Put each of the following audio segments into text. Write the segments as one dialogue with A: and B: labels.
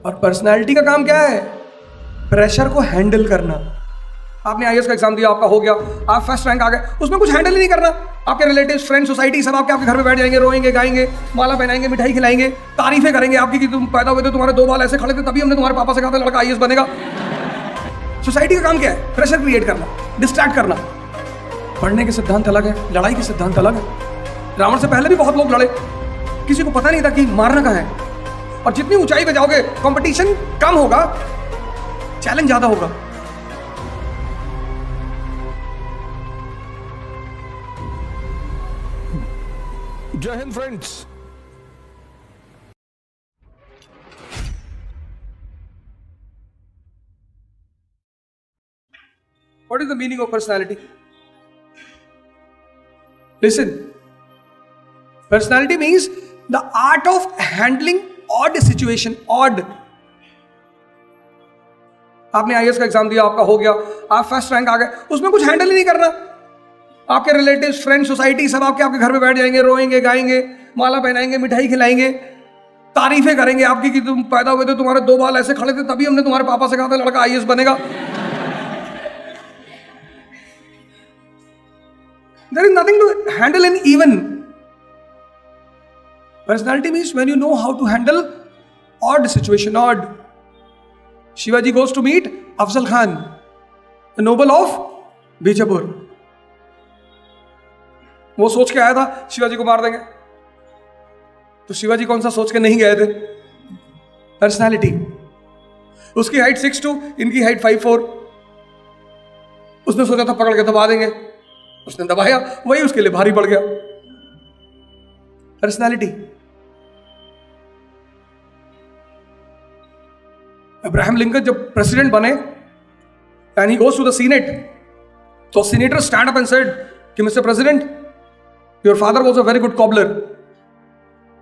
A: और पर्सनालिटी का काम क्या है? प्रेशर को हैंडल करना। आपने आईएएस का एग्जाम दिया, आपका हो गया, आप फर्स्ट रैंक आ गए, उसमें कुछ हैंडल ही नहीं करना। आपके रिलेटिव्स, फ्रेंड्स, सोसाइटी सब आपके घर पे बैठ जाएंगे, रोएंगे, गाएंगे, माला पहनाएंगे, मिठाई खिलाएंगे, तारीफें करेंगे आपकी कि तुम पैदा हुए थे, तुम्हारे 2 बाल ऐसे खड़े थे, तभी हमने तुम्हारे पापा से कहा था लड़का आईएएस बनेगा। सोसाइटी का काम क्या है? प्रेशर क्रिएट करना, डिस्ट्रैक्ट करना। पढ़ने के सिद्धांत अलग है, लड़ाई के सिद्धांत अलग है। रावण से पहले भी बहुत लोग लड़े, किसी को पता नहीं था कि मारना कहाँ है। और जितनी ऊंचाई पे जाओगे कंपटीशन कम होगा, चैलेंज ज्यादा होगा।
B: जय Hind friends.
A: What is the meaning of personality? Listen, personality means the art of handling odd situation. Odd. आपने आईएएस का एग्जाम दिया, आपका हो गया, आप फर्स्ट रैंक आ गए, उसमें कुछ हैंडल ही नहीं करना। आपके रिलेटिव्स, फ्रेंड्स, सोसाइटी सब आपके घर पे बैठ जाएंगे, रोएंगे, गाएंगे, माला पहनाएंगे, मिठाई खिलाएंगे, तारीफें करेंगे आपकी कि तुम पैदा हुए थे, तुम्हारे 2 बाल ऐसे खड़े थे, तभी हमने तुम्हारे पापा से कहा था लड़का आईएएस बनेगा। There is nothing to handle in even. Personality means when you know how to handle odd situation. Odd. Shivaji goes to meet Afzal Khan, the noble of Bijapur. वो सोच के आया था शिवाजी को मार देंगे, तो शिवाजी कौन सा सोच के नहीं गए थे? पर्सनालिटी। उसकी हाइट 6'2", इनकी हाइट 5'4". उसने सोचा था पकड़ के दबा देंगे, उसने दबाया, वही उसके लिए भारी पड़ गया। पर्सनालिटी। अब्राहम लिंकन जब प्रेसिडेंट बने and he goes to the senate, तो senator stand up and said कि Mr president, your father was a very good cobbler.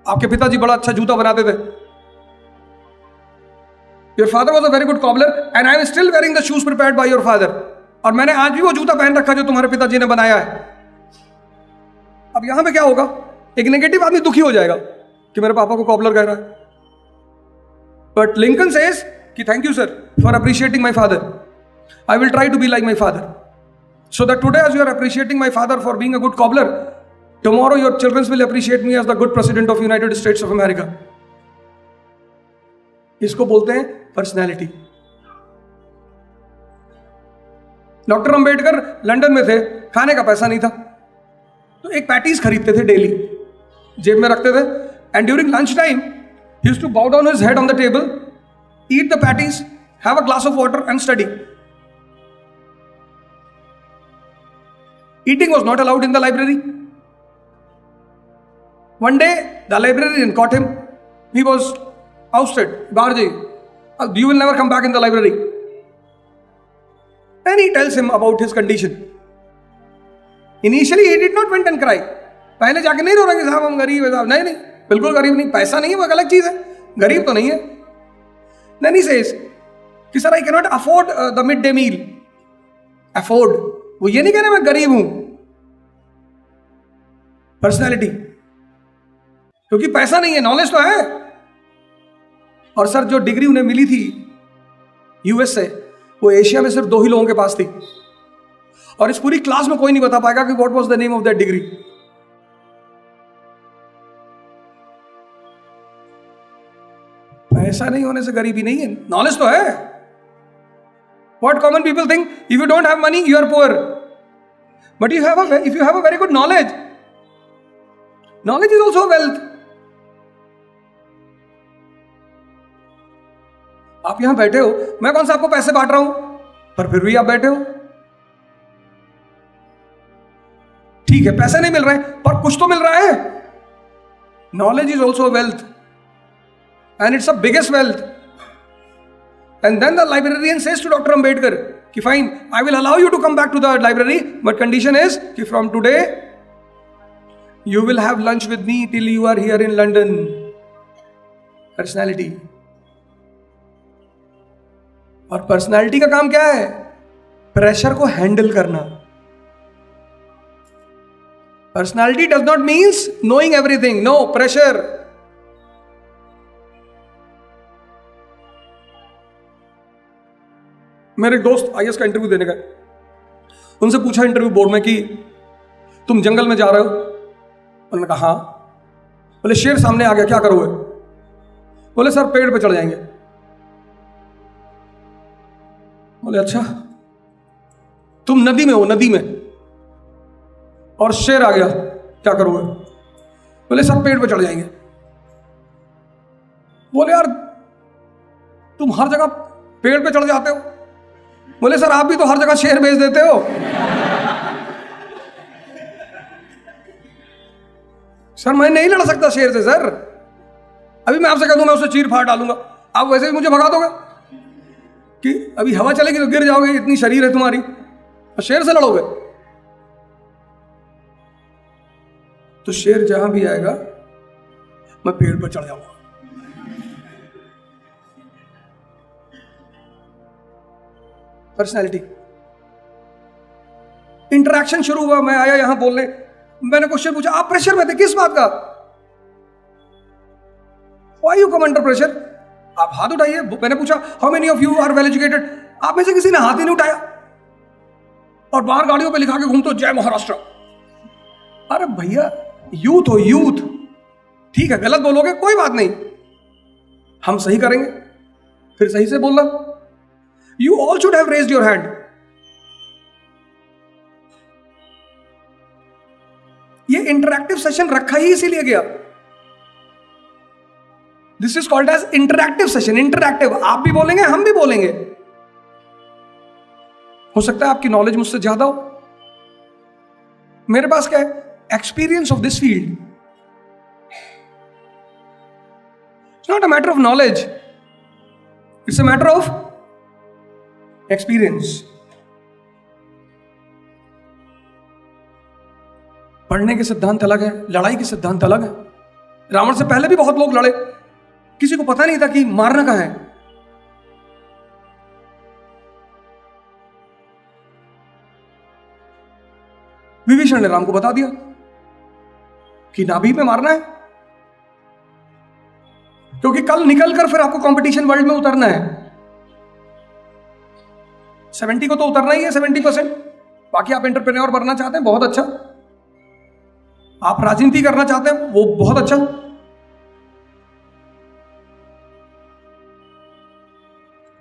A: आपके पिताजी बड़ा अच्छा जूता बनाते थे। Your father was a very good cobbler and I am still wearing the shoes prepared by your father. और मैंने आज भी वो जूता पहन रखा जो तुम्हारे पिताजी ने बनाया है। अब यहां पे क्या होगा? एक नेगेटिव आदमी दुखी हो जाएगा कि मेरे पापा को कॉबलर कह रहा है, बट लिंकन सेज कि thank you sir for appreciating my father, I will try to be like my father, so that today as you are appreciating my father for being a good cobbler, tomorrow your children will appreciate me as the good president of United States of America. इसको बोलते हैं personality. Doctor Ambedkar London में थे, खाने का पैसा नहीं था, तो एक पैटीज खरीदते थे डेली, जेब में रखते थे, and during lunch time he used to bow down his head on the table, eat the patties, have a glass of water and study. Eating was not allowed in the library. One day, the librarian caught him. He was ousted. Barji, you will never come back in the library. And he tells him about his condition. Initially, he did not went and cry. पहले जाके नहीं रो रहा कि साहब हम गरीब है साहब, नहीं नहीं, बिल्कुल गरीब नहीं, पैसा नहीं है, वो अलग चीज है, गरीब तो नहीं है। Then he says कि sir I cannot afford the midday meal. Afford, वो ये नहीं कह रहा मैं गरीब हूं। पर्सनैलिटी, क्योंकि पैसा नहीं है, नॉलेज तो है। और सर जो डिग्री उन्हें मिली थी यूएस से, वो एशिया में सिर्फ 2 ही लोगों के पास थी, और इस पूरी क्लास में कोई नहीं बता पाएगा कि what was the name of that degree. पैसा नहीं होने से गरीबी नहीं है, नॉलेज तो है। What common people think, if you don't have money, you are poor. But if you have a very good knowledge, knowledge is also wealth. आप यहां बैठे हो, मैं कौन सा आपको पैसे बांट रहा हूं, पर फिर भी आप बैठे हो। ठीक है, पैसे नहीं मिल रहे हैं, पर कुछ तो मिल रहा है। Knowledge is also wealth, and it's the biggest wealth. And then the librarian says to Dr. Ambedkar, कि fine, I will allow you to come back to the library, but condition is कि from today you will have lunch with me till you are here in London. Personality. और personality का काम क्या है? Pressure को handle करना। Personality does not means knowing everything, no, pressure. मेरे एक दोस्त आईएएस का इंटरव्यू देने गए, उनसे पूछा इंटरव्यू बोर्ड में कि तुम जंगल में जा रहे हो? उन्होंने कहा हाँ। बोले शेर सामने आ गया, क्या करोगे? बोले सर पेड़ पे चढ़ जाएंगे। बोले अच्छा। तुम नदी में हो, नदी में, और शेर आ गया, क्या करोगे? बोले सर पेड़ पे चढ़ जाएंगे। बोले यार तुम हर जगह पेड़ पे चढ़ जाते हो। बोले सर आप भी तो हर जगह शेर बेच देते हो। सर मैं नहीं लड़ सकता शेर से सर, अभी मैं आपसे कह दूं मैं उसे चीर फाड़ डालूंगा, आप वैसे भी मुझे भगा दोगे कि अभी हवा चलेगी तो गिर जाओगे, इतनी शरीर है तुम्हारी, और शेर से लड़ोगे? तो शेर जहां भी आएगा मैं पेड़ पर चढ़ जाऊंगा। पर्सनैलिटी, इंटरेक्शन शुरू हुआ, मैं आया यहां बोलने, मैंने क्वेश्चन पूछा आप प्रेशर में थे, किस बात का? Why you come under pressure? आप हाथ उठाइए। मैंने पूछा how many of you are well educated, आप में से किसी ने हाथ ही नहीं उठाया, और बाहर गाड़ियों पे लिखा के घूमते हो जय महाराष्ट्र। अरे भैया यूथ हो, यूथ, ठीक है गलत बोलोगे कोई बात नहीं, हम सही करेंगे, फिर सही से बोलना। You all should have raised your hand. ये इंटरैक्टिव सेशन रखा ही इसीलिए गया। This is called as interactive session. Interactive, आप भी बोलेंगे हम भी बोलेंगे। हो सकता है आपकी नॉलेज मुझसे ज्यादा हो, मेरे पास क्या है, experience of this field. It's not a matter of knowledge, it's a matter of experience. पढ़ने के सिद्धांत अलग है, लड़ाई के सिद्धांत अलग है। रावण से पहले भी बहुत लोग लड़े, किसी को पता नहीं था कि मारना कहां है। विभीषण ने राम को बता दिया कि नाभि पे मारना है, क्योंकि कल निकलकर फिर आपको कंपटीशन वर्ल्ड में उतरना है। 70 को तो उतरना ही है, 70%। बाकी आप एंटरप्रेन्योर बनना चाहते हैं, बहुत अच्छा। आप राजनीति करना चाहते हैं, वो बहुत अच्छा।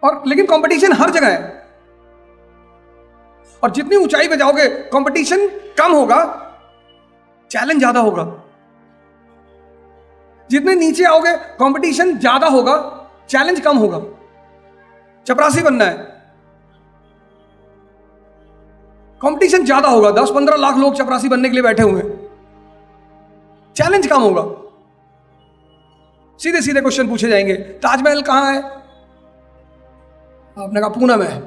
A: और लेकिन कंपटीशन हर जगह है, और जितनी ऊंचाई पे जाओगे कंपटीशन कम होगा, चैलेंज ज्यादा होगा। जितने नीचे आओगे कंपटीशन ज्यादा होगा, चैलेंज कम होगा। चपरासी बनना है, कंपटीशन ज्यादा होगा, 10-15 लाख लोग चपरासी बनने के लिए बैठे हुए हैं, चैलेंज कम होगा। सीधे सीधे क्वेश्चन पूछे जाएंगे, ताजमहल कहां है? आपने कहा पूना में है।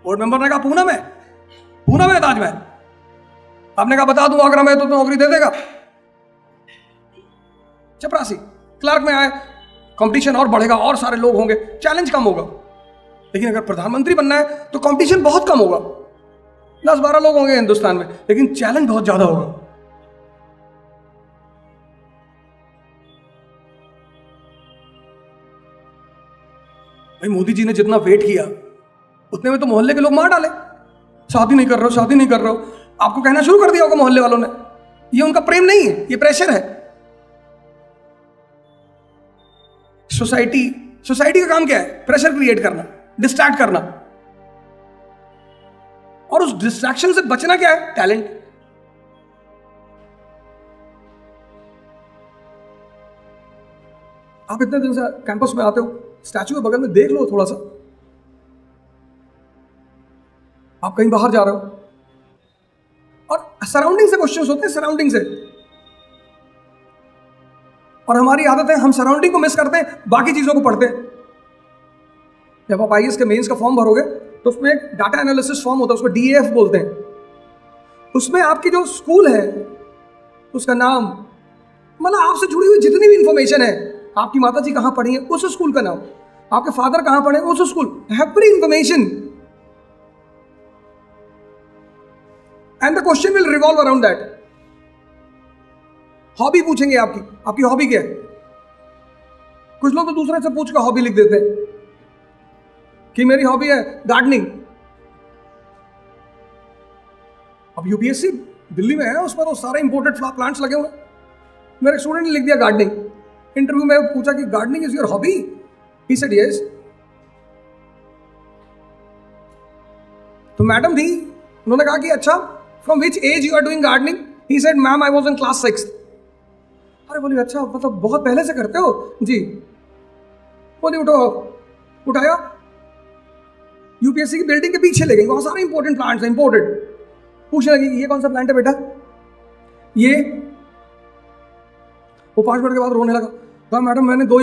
A: बोर्ड मेंबर ने कहा पूना में, पूना में है ताजमहल। आपने कहा बता दूं आगरा में तो नौकरी दे देगा। चपरासी क्लर्क में आए, कंपटीशन और बढ़ेगा, और सारे लोग होंगे, चैलेंज कम होगा। लेकिन अगर प्रधानमंत्री बनना है तो कंपटीशन बहुत कम होगा, 10-12 लोग होंगे हिंदुस्तान में, लेकिन चैलेंज बहुत ज्यादा होगा। भाई मोदी जी ने जितना वेट किया उतने में तो मोहल्ले के लोग मार डाले, शादी नहीं कर रहे हो, शादी नहीं कर रहे हो। आपको कहना शुरू कर दिया होगा मोहल्ले वालों ने, ये उनका प्रेम नहीं है, ये प्रेशर है। सोसाइटी का काम क्या है? प्रेशर क्रिएट करना, डिस्ट्रैक्ट करना। और उस डिस्ट्रैक्शन से बचना क्या है? टैलेंट। आप इतने दिन से कैंपस में आते हो, स्टैचू के बगल में देख लो थोड़ा सा। आप कहीं बाहर जा रहे हो और सराउंडिंग से क्वेश्चंस होते हैं, सराउंडिंग से। और हमारी आदत है हम सराउंडिंग को मिस करते हैं, बाकी चीजों को पढ़ते हैं। जब आप आईएएस के मेंस का फॉर्म भरोगे तो उसमें एक डाटा एनालिसिस फॉर्म होता है, उसको डीएएफ बोलते हैं। उसमें आपकी जो स्कूल है उसका नाम, मतलब आपसे जुड़ी हुई जितनी भी इंफॉर्मेशन है, आपकी माता जी कहां पढ़ी है उस स्कूल का नाम, आपके फादर कहां पढ़े उस school, every information. And the question will revolve around that. Hobby पूछेंगे आपकी हॉबी क्या है? कुछ लोग तो दूसरे से पूछ कर हॉबी लिख देते हैं कि मेरी हॉबी है गार्डनिंग। अब यूपीएससी दिल्ली में है, उसमें तो सारे इंपोर्टेड प्लांट्स लगे हुए हैं। मेरे स्टूडेंट ने लिख दिया गार्डनिंग। इंटरव्यू में पूछा कि gardening is your hobby? He said yes. तो मैडम थी, उन्होंने कहा कि अच्छा from which age you are doing gardening? He said ma'am I was in class 6। अरे बोली अच्छा, मतलब बहुत पहले से करते हो? जी। बोली उठो, उठाया, यूपीएससी की बिल्डिंग के पीछे ले गई, वहां सारे इंपॉर्टेंट प्लांट्स हैं, इंपोर्टेड। पूछने लगी ये कौन सा प्लांट है बेटा? ये। वो 5 मिनट के बाद रोने लगा, कहा मैडम मैंने 2